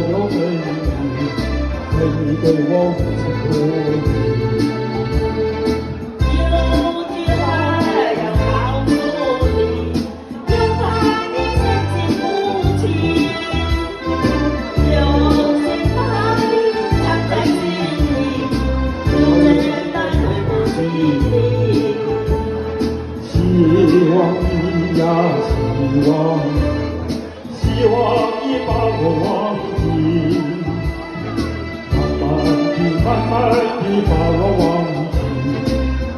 有恩义，你对我情不移。有句话要告诉你，就怕你深信不疑。有些话你藏在心里，有的人来对不起你。希望你呀，希望你把我忘记，慢慢地把我忘记，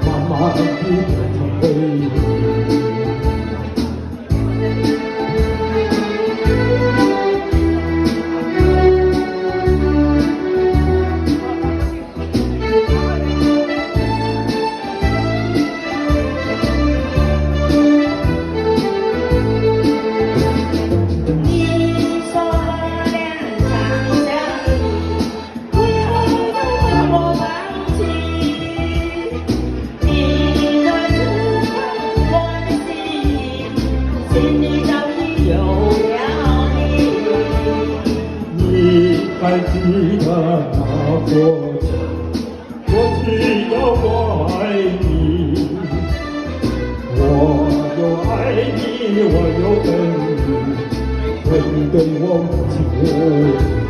慢慢地变成回忆。你说两场相依，为何又把我忘记？你的知道我的心里早已有了你。你还记得那过去的我爱你，我有爱你，我有恨你，为你对我情不移。